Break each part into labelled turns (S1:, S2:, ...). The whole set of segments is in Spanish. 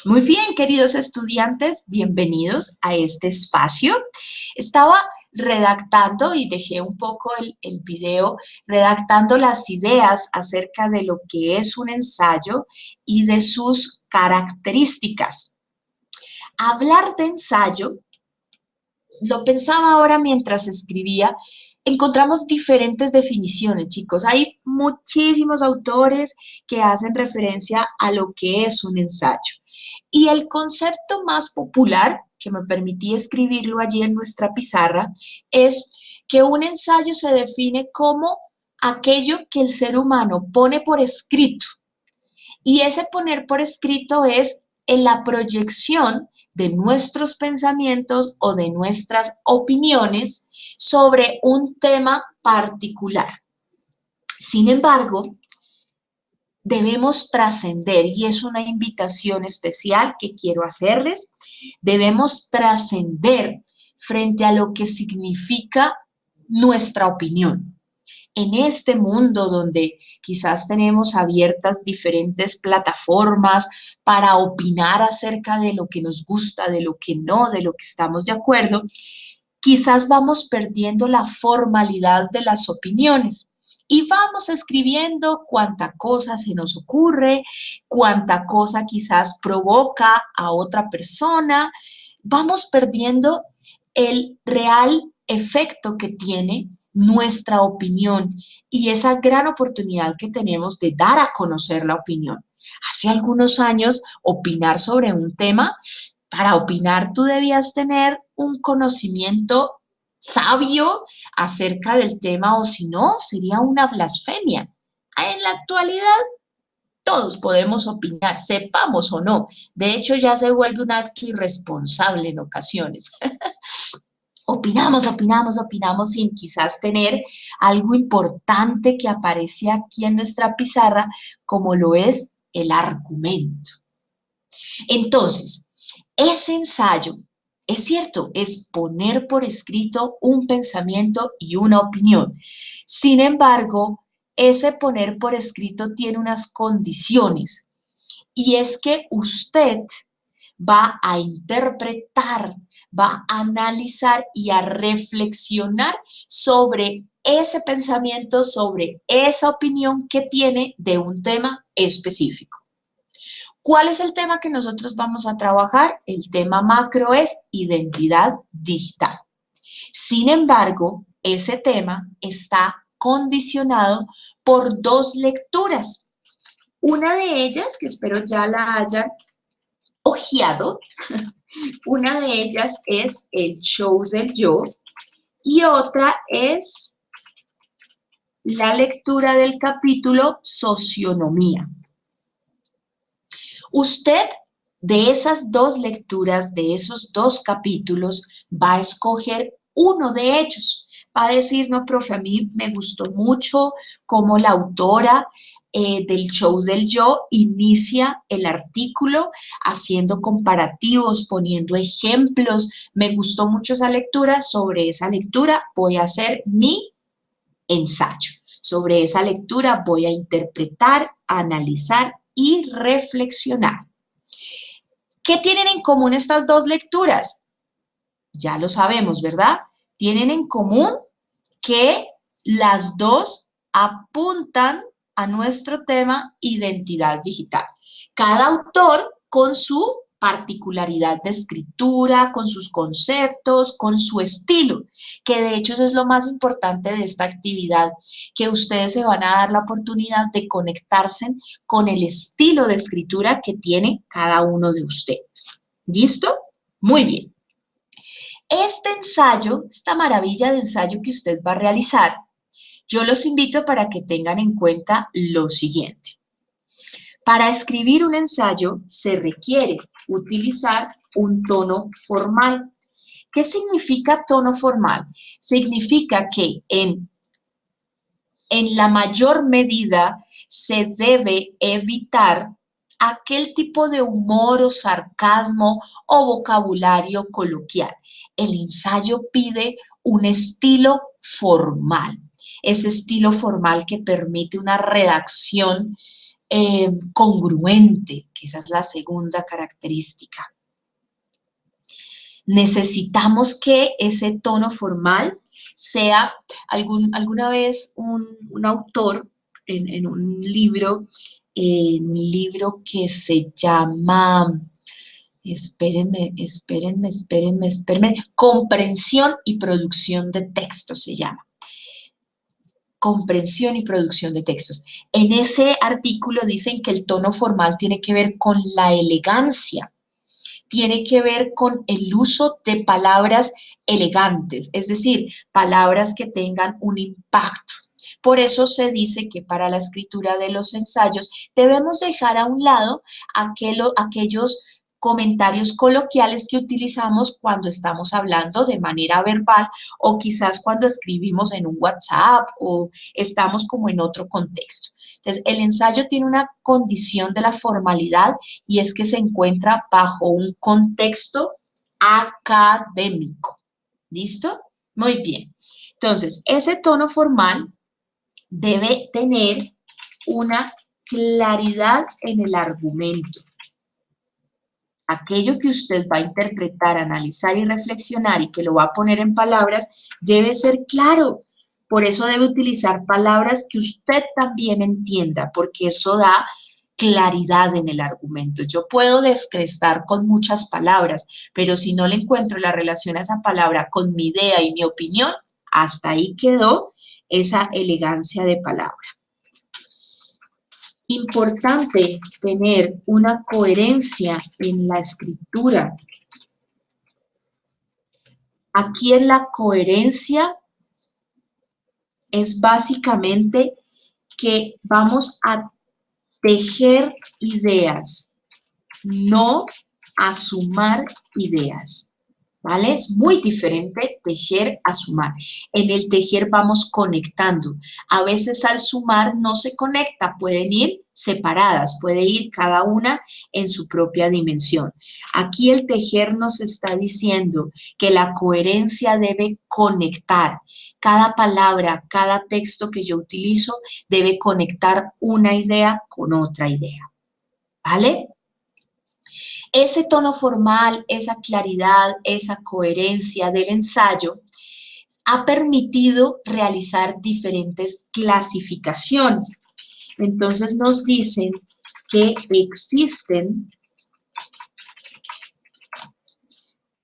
S1: Muy bien, queridos estudiantes, bienvenidos a este espacio. Estaba redactando y dejé un poco el video, redactando las ideas acerca de lo que es un ensayo y de sus características. Hablar de ensayo, lo pensaba ahora mientras escribía, encontramos diferentes definiciones, chicos. Hay muchísimos autores que hacen referencia a lo que es un ensayo. Y el concepto más popular, que me permití escribirlo allí en nuestra pizarra, es que un ensayo se define como aquello que el ser humano pone por escrito. Y ese poner por escrito es en la proyección de nuestros pensamientos o de nuestras opiniones sobre un tema particular. Sin embargo, debemos trascender, y es una invitación especial que quiero hacerles, debemos trascender frente a lo que significa nuestra opinión. En este mundo donde quizás tenemos abiertas diferentes plataformas para opinar acerca de lo que nos gusta, de lo que no, de lo que estamos de acuerdo, quizás vamos perdiendo la formalidad de las opiniones y vamos escribiendo cuánta cosa se nos ocurre, cuánta cosa quizás provoca a otra persona, vamos perdiendo el real efecto que tiene nuestra opinión y esa gran oportunidad que tenemos de dar a conocer la opinión. Hace algunos años, opinar sobre un tema, para opinar tú debías tener un conocimiento sabio acerca del tema o si no, sería una blasfemia. En la actualidad, todos podemos opinar, sepamos o no. De hecho, ya se vuelve un acto irresponsable en ocasiones. Opinamos sin quizás tener algo importante que aparece aquí en nuestra pizarra, como lo es el argumento. Entonces, ese ensayo, es cierto, es poner por escrito un pensamiento y una opinión. Sin embargo, ese poner por escrito tiene unas condiciones, y es que usted va a interpretar, va a analizar y a reflexionar sobre ese pensamiento, sobre esa opinión que tiene de un tema específico. ¿Cuál es el tema que nosotros vamos a trabajar? El tema macro es identidad digital. Sin embargo, ese tema está condicionado por dos lecturas. Una de ellas, que espero ya la hayan ojeado, una de ellas es el show del yo y otra es la lectura del capítulo Socionomía. Usted de esas dos lecturas, de esos dos capítulos, va a escoger uno de ellos. Va a decir, no, profe, a mí me gustó mucho cómo la autora del show del yo inicia el artículo haciendo comparativos, poniendo ejemplos. Me gustó mucho esa lectura. Sobre esa lectura voy a hacer mi ensayo. Sobre esa lectura voy a interpretar, analizar y reflexionar. ¿Qué tienen en común estas dos lecturas? Ya lo sabemos, ¿verdad? Tienen en común que las dos apuntan a nuestro tema identidad digital. Cada autor con su particularidad de escritura, con sus conceptos, con su estilo, que de hecho eso es lo más importante de esta actividad, que ustedes se van a dar la oportunidad de conectarse con el estilo de escritura que tiene cada uno de ustedes. ¿Listo? Muy bien. Este ensayo, esta maravilla de ensayo que usted va a realizar, yo los invito para que tengan en cuenta lo siguiente. Para escribir un ensayo se requiere utilizar un tono formal. ¿Qué significa tono formal? Significa que en la mayor medida se debe evitar aquel tipo de humor o sarcasmo o vocabulario coloquial. El ensayo pide un estilo formal, ese estilo formal que permite una redacción congruente, que esa es la segunda característica. Necesitamos que ese tono formal sea, alguna vez un autor en un libro que se llama, espérenme, comprensión y producción de textos se llama. Comprensión y producción de textos. En ese artículo dicen que el tono formal tiene que ver con la elegancia, tiene que ver con el uso de palabras elegantes, es decir, palabras que tengan un impacto. Por eso se dice que para la escritura de los ensayos debemos dejar a un lado aquellos comentarios coloquiales que utilizamos cuando estamos hablando de manera verbal o quizás cuando escribimos en un WhatsApp o estamos como en otro contexto. Entonces, el ensayo tiene una condición de la formalidad y es que se encuentra bajo un contexto académico. ¿Listo? Muy bien. Entonces, ese tono formal debe tener una claridad en el argumento. Aquello que usted va a interpretar, analizar y reflexionar y que lo va a poner en palabras, debe ser claro. Por eso debe utilizar palabras que usted también entienda, porque eso da claridad en el argumento. Yo puedo descrestar con muchas palabras, pero si no le encuentro la relación a esa palabra con mi idea y mi opinión, hasta ahí quedó esa elegancia de palabra. Importante tener una coherencia en la escritura. Aquí en la coherencia es básicamente que vamos a tejer ideas, no a sumar ideas. ¿Vale? Es muy diferente tejer a sumar. En el tejer vamos conectando. A veces al sumar no se conecta, pueden ir separadas, puede ir cada una en su propia dimensión. Aquí el tejer nos está diciendo que la coherencia debe conectar. Cada palabra, cada texto que yo utilizo debe conectar una idea con otra idea. ¿Vale? Ese tono formal, esa claridad, esa coherencia del ensayo ha permitido realizar diferentes clasificaciones. Entonces nos dicen que existen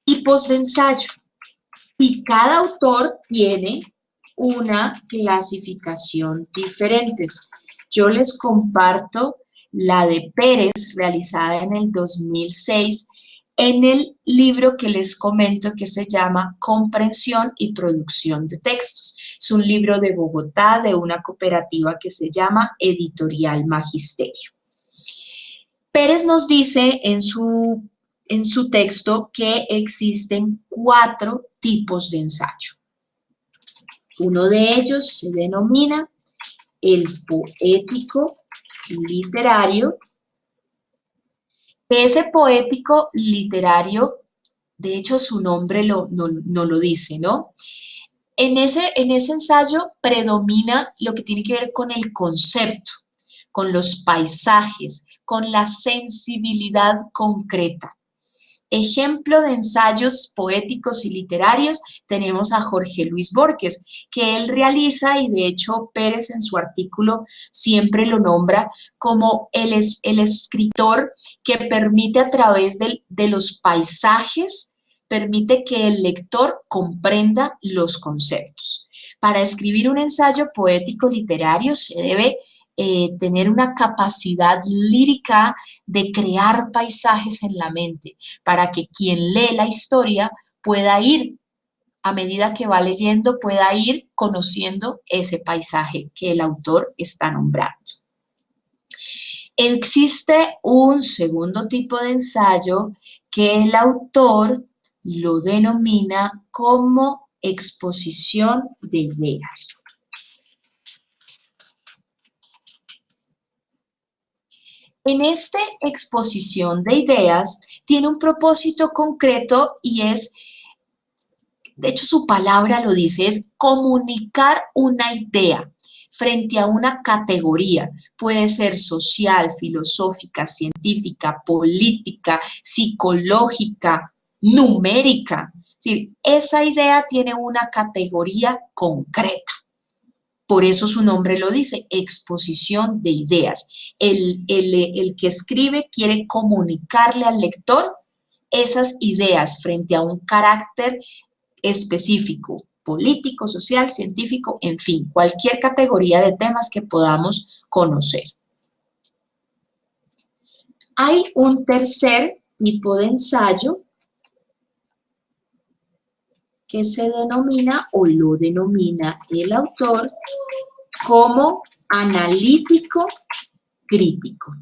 S1: tipos de ensayo y cada autor tiene una clasificación diferente. Yo les comparto la de Pérez, realizada en el 2006, en el libro que les comento que se llama Comprensión y Producción de Textos. Es un libro de Bogotá, de una cooperativa que se llama Editorial Magisterio. Pérez nos dice en su texto que existen 4 tipos de ensayo. Uno de ellos se denomina el poético literario. Ese poético literario, de hecho su nombre no lo dice, ¿no? En ese ensayo predomina lo que tiene que ver con el concepto, con los paisajes, con la sensibilidad concreta. Ejemplo de ensayos poéticos y literarios tenemos a Jorge Luis Borges, que él realiza y de hecho Pérez en su artículo siempre lo nombra como el escritor que permite a través de los paisajes, permite que el lector comprenda los conceptos. Para escribir un ensayo poético literario se debe tener una capacidad lírica de crear paisajes en la mente, para que quien lee la historia pueda ir, a medida que va leyendo, pueda ir conociendo ese paisaje que el autor está nombrando. Existe un segundo tipo de ensayo que el autor lo denomina como exposición de ideas. En esta exposición de ideas tiene un propósito concreto y es, de hecho su palabra lo dice, es comunicar una idea. frente a una categoría. Puede ser social, filosófica, científica, política, psicológica, numérica. Es decir, esa idea tiene una categoría concreta. Por eso su nombre lo dice, exposición de ideas. El que escribe quiere comunicarle al lector esas ideas frente a un carácter específico, político, social, científico, en fin, cualquier categoría de temas que podamos conocer. Hay un tercer tipo de ensayo que se denomina o lo denomina el autor como analítico crítico.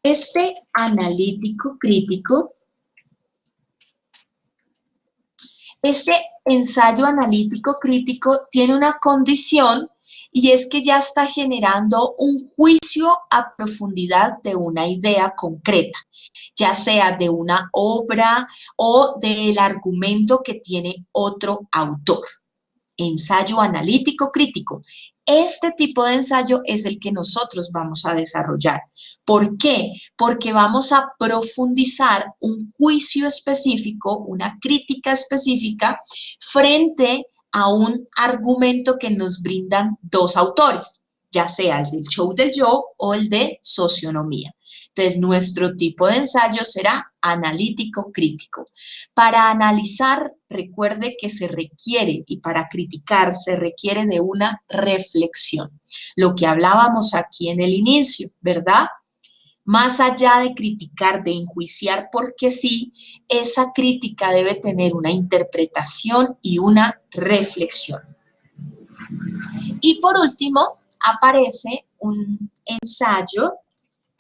S1: Este analítico crítico, este ensayo analítico crítico tiene una condición y es que ya está generando un juicio a profundidad de una idea concreta, ya sea de una obra o del argumento que tiene otro autor. Ensayo analítico crítico. Este tipo de ensayo es el que nosotros vamos a desarrollar. ¿Por qué? Porque vamos a profundizar un juicio específico, una crítica específica frente a un argumento que nos brindan dos autores, ya sea el del show del yo o el de socionomía. Entonces, nuestro tipo de ensayo será analítico crítico. Para analizar, recuerde que se requiere, y para criticar se requiere de una reflexión. Lo que hablábamos aquí en el inicio, ¿verdad? Más allá de criticar, de enjuiciar porque sí, esa crítica debe tener una interpretación y una reflexión. Y por último, aparece un ensayo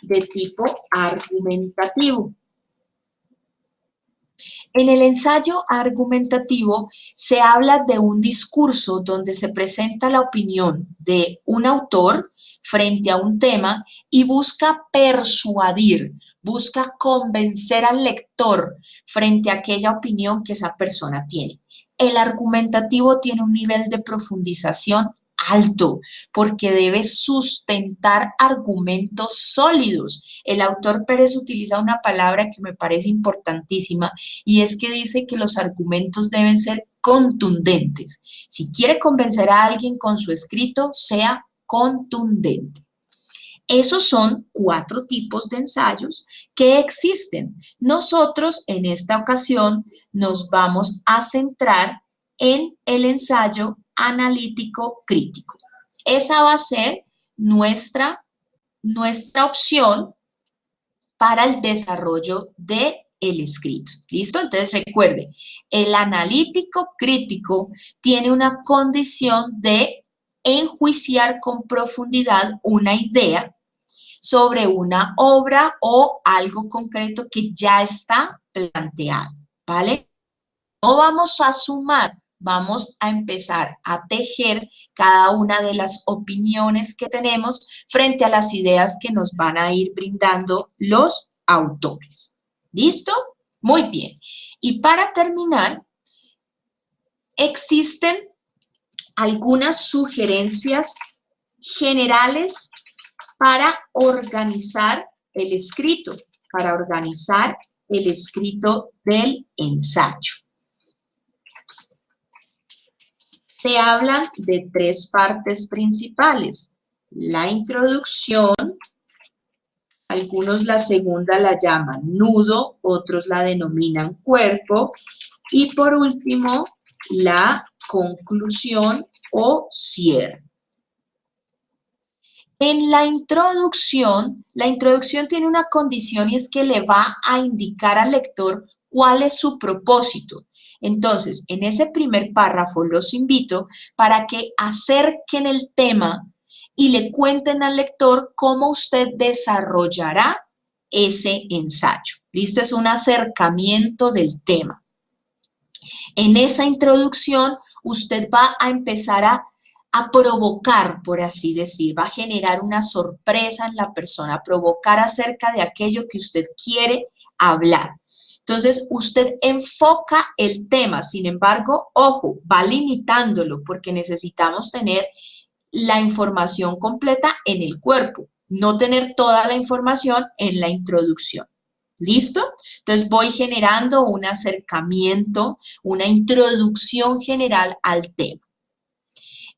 S1: de tipo argumentativo. En el ensayo argumentativo se habla de un discurso donde se presenta la opinión de un autor frente a un tema y busca persuadir, busca convencer al lector frente a aquella opinión que esa persona tiene. El argumentativo tiene un nivel de profundización alto, porque debe sustentar argumentos sólidos. El autor Pérez utiliza una palabra que me parece importantísima y es que dice que los argumentos deben ser contundentes. Si quiere convencer a alguien con su escrito, sea contundente. Esos son 4 tipos de ensayos que existen. Nosotros en esta ocasión nos vamos a centrar en el ensayo analítico crítico. Esa va a ser nuestra opción para el desarrollo del escrito. ¿Listo? Entonces recuerde, el analítico crítico tiene una condición de enjuiciar con profundidad una idea sobre una obra o algo concreto que ya está planteado, ¿vale? No vamos a sumar, vamos a empezar a tejer cada una de las opiniones que tenemos frente a las ideas que nos van a ir brindando los autores. ¿Listo? Muy bien. Y para terminar, existen algunas sugerencias generales para organizar el escrito, del ensayo. Se hablan de 3 partes principales. La introducción, algunos la segunda la llaman nudo, otros la denominan cuerpo, y por último, la conclusión o cierre. En la introducción tiene una condición y es que le va a indicar al lector cuál es su propósito. Entonces, en ese primer párrafo los invito para que acerquen el tema y le cuenten al lector cómo usted desarrollará ese ensayo. ¿Listo? Es un acercamiento del tema. En esa introducción, usted va a empezar a provocar, por así decir, va a generar una sorpresa en la persona, provocar acerca de aquello que usted quiere hablar. Entonces, usted enfoca el tema, sin embargo, ojo, va limitándolo porque necesitamos tener la información completa en el cuerpo, no tener toda la información en la introducción. ¿Listo? Entonces voy generando un acercamiento, una introducción general al tema.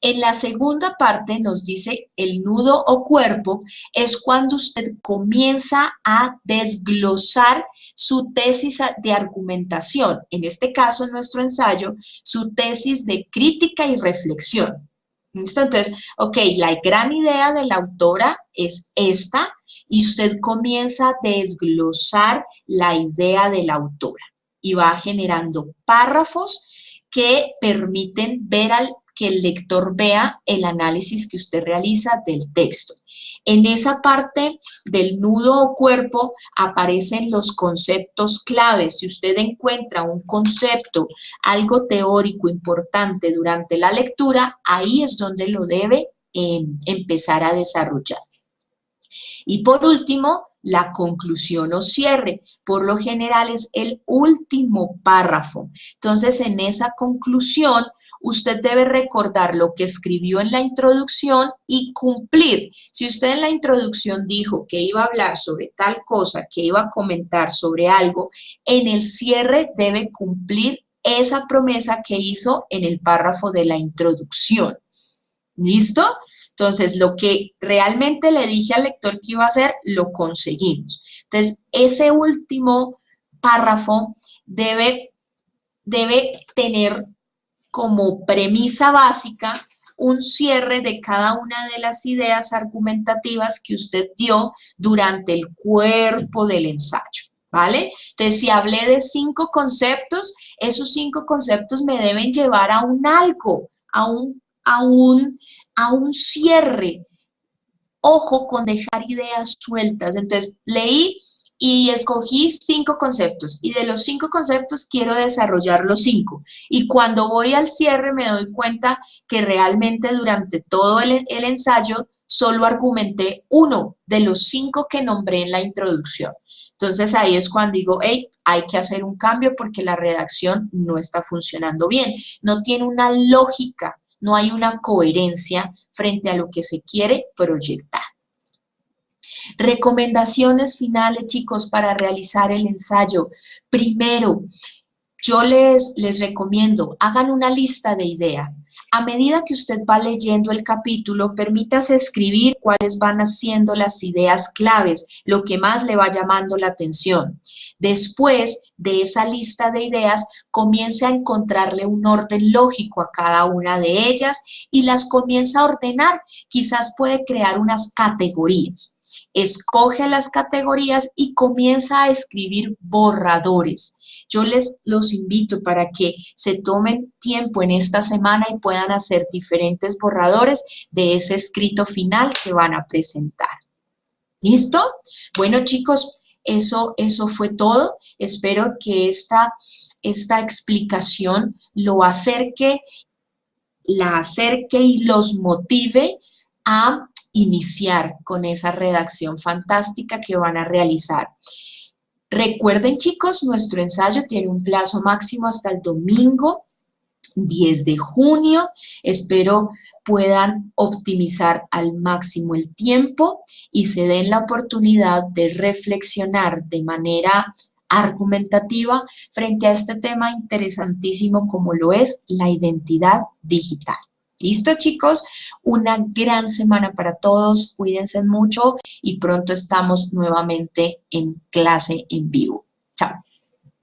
S1: En la segunda parte nos dice el nudo o cuerpo es cuando usted comienza a desglosar su tesis de argumentación. En este caso, en nuestro ensayo, su tesis de crítica y reflexión. ¿Listo? Entonces, ok, la gran idea de la autora es esta y usted comienza a desglosar la idea de la autora y va generando párrafos que permiten ver que el lector vea el análisis que usted realiza del texto. En esa parte del nudo o cuerpo aparecen los conceptos claves. Si usted encuentra un concepto, algo teórico importante durante la lectura, ahí es donde lo debe empezar a desarrollar. Y por último, la conclusión o cierre. Por lo general es el último párrafo. Entonces, en esa conclusión, usted debe recordar lo que escribió en la introducción y cumplir. Si usted en la introducción dijo que iba a hablar sobre tal cosa, que iba a comentar sobre algo, en el cierre debe cumplir esa promesa que hizo en el párrafo de la introducción. ¿Listo? Entonces, lo que realmente le dije al lector que iba a hacer, lo conseguimos. Entonces, ese último párrafo debe tener como premisa básica un cierre de cada una de las ideas argumentativas que usted dio durante el cuerpo del ensayo, ¿vale? Entonces, si hablé de 5 conceptos, esos 5 conceptos me deben llevar a un algo, a un cierre. Ojo con dejar ideas sueltas. Entonces, leí y escogí 5 conceptos. Y de los 5 conceptos quiero desarrollar los 5. Y cuando voy al cierre me doy cuenta que realmente durante todo el ensayo solo argumenté uno de los 5 que nombré en la introducción. Entonces, ahí es cuando digo, hey, hay que hacer un cambio porque la redacción no está funcionando bien. No tiene una lógica. No hay una coherencia frente a lo que se quiere proyectar. Recomendaciones finales, chicos, para realizar el ensayo. Primero, yo les recomiendo, hagan una lista de ideas. A medida que usted va leyendo el capítulo, permítase escribir cuáles van siendo las ideas claves, lo que más le va llamando la atención. Después de esa lista de ideas, comience a encontrarle un orden lógico a cada una de ellas y las comienza a ordenar. Quizás puede crear unas categorías. Escoge las categorías y comienza a escribir borradores. Yo los invito para que se tomen tiempo en esta semana y puedan hacer diferentes borradores de ese escrito final que van a presentar. ¿Listo? Bueno, chicos, eso fue todo. Espero que esta explicación la acerque y los motive a iniciar con esa redacción fantástica que van a realizar. Recuerden, chicos, nuestro ensayo tiene un plazo máximo hasta el domingo 10 de junio. Espero puedan optimizar al máximo el tiempo y se den la oportunidad de reflexionar de manera argumentativa frente a este tema interesantísimo como lo es la identidad digital. ¿Listo, chicos? Una gran semana para todos, cuídense mucho y pronto estamos nuevamente en clase en vivo. Chao.